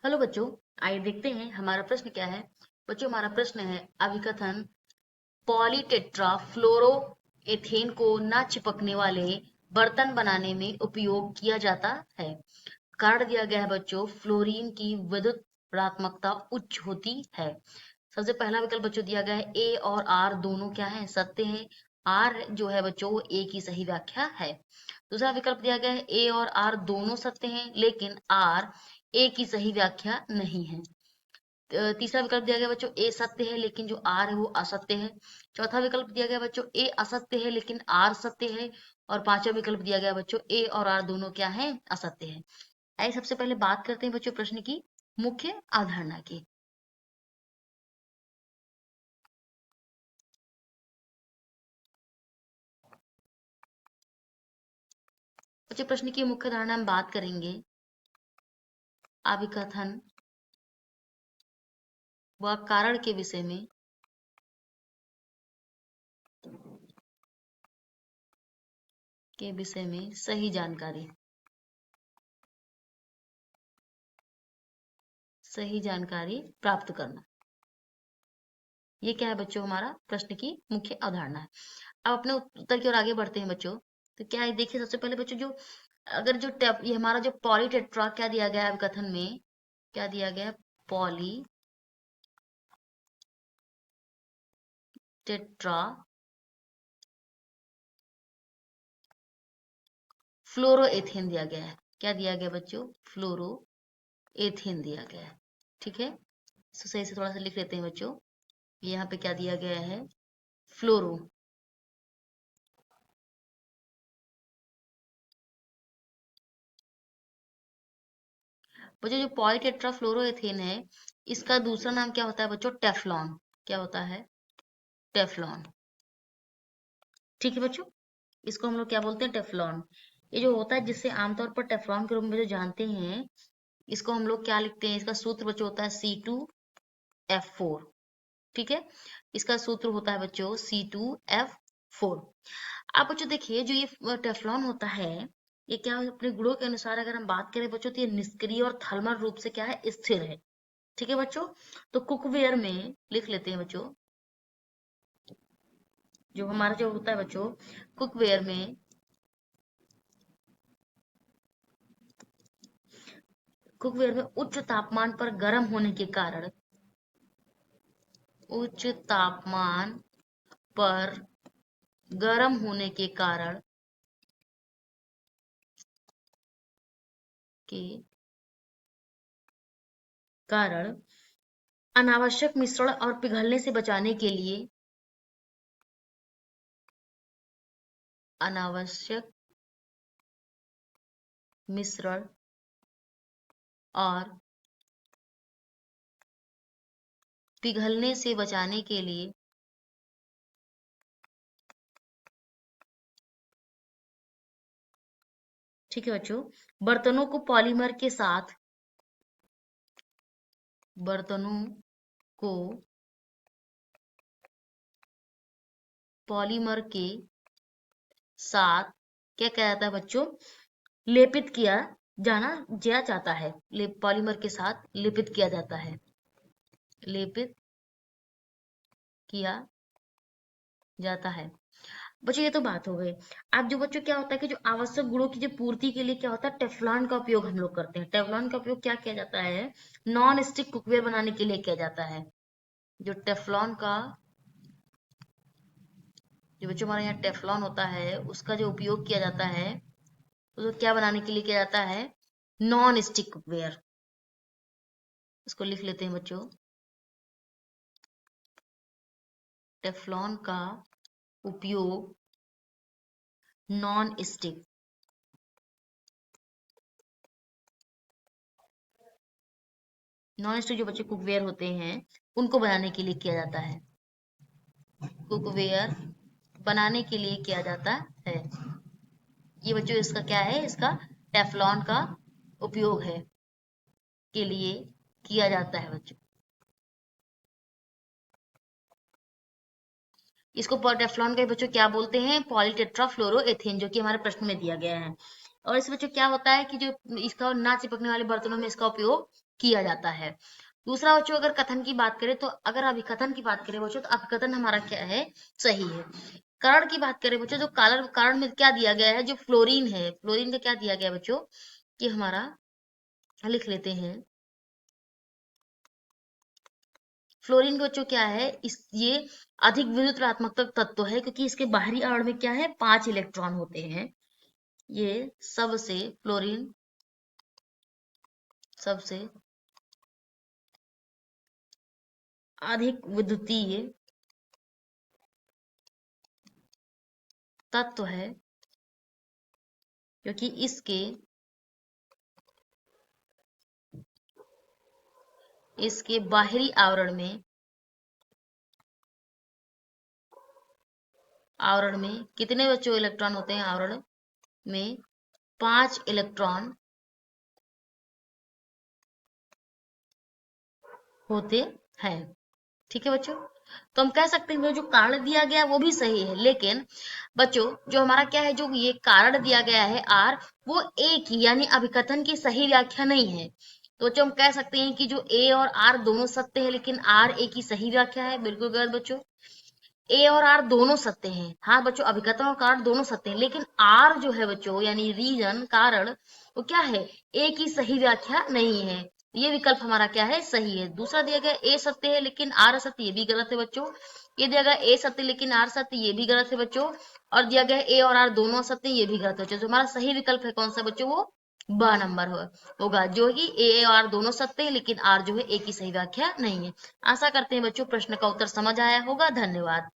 Hello बच्चों, आइए देखते हैं हमारा प्रश्न क्या है। बच्चों, हमारा प्रश्न है अभिकथन पॉलीटेट्रा फ्लोरोएथेन को न चिपकने वाले बर्तन बनाने में उपयोग किया जाता है। कारण दिया गया है बच्चों, फ्लोरीन की विद्युत ऋणात्मकता उच्च होती है। सबसे पहला विकल्प बच्चों दिया गया है ए और आर दोनों क्या है, सत्य है। आर जो है बच्चों वो ए की सही व्याख्या है। दूसरा विकल्प दिया गया है ए और आर दोनों सत्य हैं, लेकिन आर ए की सही व्याख्या नहीं है। तीसरा विकल्प दिया गया बच्चों ए सत्य है लेकिन जो आर है वो असत्य है। चौथा विकल्प दिया गया बच्चों ए असत्य है लेकिन आर सत्य है। और पांचवा विकल्प दिया गया बच्चों ए और आर दोनों क्या है, असत्य है। आइए सबसे पहले बात करते हैं बच्चों प्रश्न की मुख्य अवधारणा की। बच्चों प्रश्न की मुख्य धारणा हम बात करेंगे अभिकथन व कारण के विषय में सही जानकारी प्राप्त करना। ये क्या है बच्चों, हमारा प्रश्न की मुख्य अवधारणा है। अब अपने उत्तर की ओर आगे बढ़ते हैं बच्चों। तो क्या है, देखिए सबसे पहले बच्चों जो अगर जो ये हमारा जो पॉलीटेट्रा क्या दिया गया है कथन में, क्या दिया गया है, पॉलीटेट्रा फ्लोरोएथेन दिया गया है। क्या दिया गया बच्चों, फ्लोरोएथेन दिया गया है। ठीक है, तो सही से थोड़ा सा लिख लेते हैं बच्चों। यहाँ पे क्या दिया गया है, फ्लोरो। बच्चों जो पॉलीटेट्रा फ्लोरोएथेन है, इसका दूसरा नाम क्या होता है बच्चों, टेफ्लॉन। क्या होता है, टेफ्लॉन। ठीक है बच्चों, इसको हम लोग क्या बोलते हैं, टेफ्लॉन। ये जो होता है जिससे आमतौर पर टेफ्लॉन के रूप में जो जानते हैं, इसको हम लोग क्या लिखते हैं, इसका सूत्र बच्चों होता है C2F4। ठीक है, इसका सूत्र होता है बच्चों C2F4। अब बच्चों देखिए जो ये टेफ्लॉन होता है, ये क्या है, अपने गुणों के अनुसार अगर हम बात करें बच्चों, तो ये निष्क्रिय और थर्मल रूप से क्या है, स्थिर है। ठीक है बच्चों, तो कुकवेयर में लिख लेते हैं बच्चों, जो हमारा जो होता है बच्चों, कुकवेयर में उच्च तापमान पर गर्म होने के कारण, उच्च तापमान पर गर्म होने के के कारण अनावश्यक मिश्रण और पिघलने से बचाने के लिए अनावश्यक मिश्रण और पिघलने से बचाने के लिए ठीक है बच्चों, बर्तनों को पॉलीमर के साथ बर्तनों को पॉलीमर के साथ क्या किया जाता है बच्चों, लेपित किया जाता है। पॉलीमर के साथ लेपित किया जाता है, लेपित किया जाता है। बच्चों ये तो बात हो गई। अब जो बच्चों क्या होता है कि जो आवश्यक गुणों की जो पूर्ति के लिए क्या होता है, टेफ्लॉन का उपयोग हम लोग करते हैं। टेफ्लॉन का उपयोग क्या किया जाता है, नॉन स्टिक कुकवेयर बनाने के लिए किया जाता है। जो टेफ्लॉन का जो बच्चों हमारे यहाँ टेफ्लॉन होता है, उसका जो उपयोग किया जाता है, उसको क्या बनाने के लिए किया जाता है, नॉन स्टिक कुकवेयर। इसको लिख लेते हैं बच्चों, टेफ्लॉन का उपयोग नॉन स्टिक जो बच्चे कुकवेयर होते हैं उनको बनाने के लिए किया जाता है। कुकवेयर बनाने के लिए किया जाता है। ये बच्चों इसका क्या है, इसका टेफ्लॉन का उपयोग है, के लिए किया जाता है बच्चों। इसको टेफ्लॉन का बच्चों क्या बोलते हैं, पॉलीटेट्राफ्लोरोएथेन, जो कि हमारे प्रश्न में दिया गया है। और इस बच्चों क्या होता है कि जो इसका ना चिपकने वाले बर्तनों में इसका उपयोग किया जाता है। दूसरा बच्चों अगर कथन की बात करें तो अगर अभिकथन की बात करें बच्चों तो अभिकथन हमारा क्या है, सही है। कारण की बात करें बच्चों तो कारण में क्या दिया गया है, जो फ्लोरीन है, फ्लोरीन का क्या दिया गया है बच्चों कि हमारा, लिख लेते हैं फ्लोरीन का बच्चों क्या है, ये अधिक विद्युत ऋणात्मक तत्व है क्योंकि इसके बाहरी आवरण में क्या है, 5 इलेक्ट्रॉन होते हैं। ये सबसे फ्लोरीन सबसे अधिक विद्युतीय तत्व है क्योंकि इसके बाहरी आवरण में कितने बच्चों इलेक्ट्रॉन होते हैं, आवरण में 5 इलेक्ट्रॉन होते हैं। ठीक है बच्चों, तो हम कह सकते हैं जो कारण दिया गया है वो भी सही है, लेकिन बच्चों जो हमारा क्या है, जो ये कारण दिया गया है आर, वो एक ही यानी अभिकथन की सही व्याख्या नहीं है। तो बच्चों हम कह सकते हैं कि जो ए और आर दोनों सत्य है लेकिन आर ए की सही व्याख्या है, बिल्कुल गलत बच्चों। ए और आर दोनों सत्य हैं, हाँ बच्चों अभिकथन और कारण दोनों सत्य हैं, लेकिन आर जो है बच्चों यानी रीजन कारण, वो क्या है, ए की सही व्याख्या नहीं है। ये विकल्प हमारा क्या है, सही है। दूसरा दिया गया ए सत्य है लेकिन आर असत्य, ये भी गलत है बच्चों। ये दिया गया ए सत्य लेकिन आर सत्य, ये भी गलत है बच्चों। और दिया गया ए और आर दोनों सत्य, ये भी गलत है बच्चों। तो हमारा सही विकल्प है कौन सा बच्चों, वो ब नंबर होगा, जो कि ए और आर दोनों सत्य है लेकिन आर जो है ए की सही व्याख्या नहीं है। आशा करते हैं बच्चों प्रश्न का उत्तर समझ आया होगा। धन्यवाद।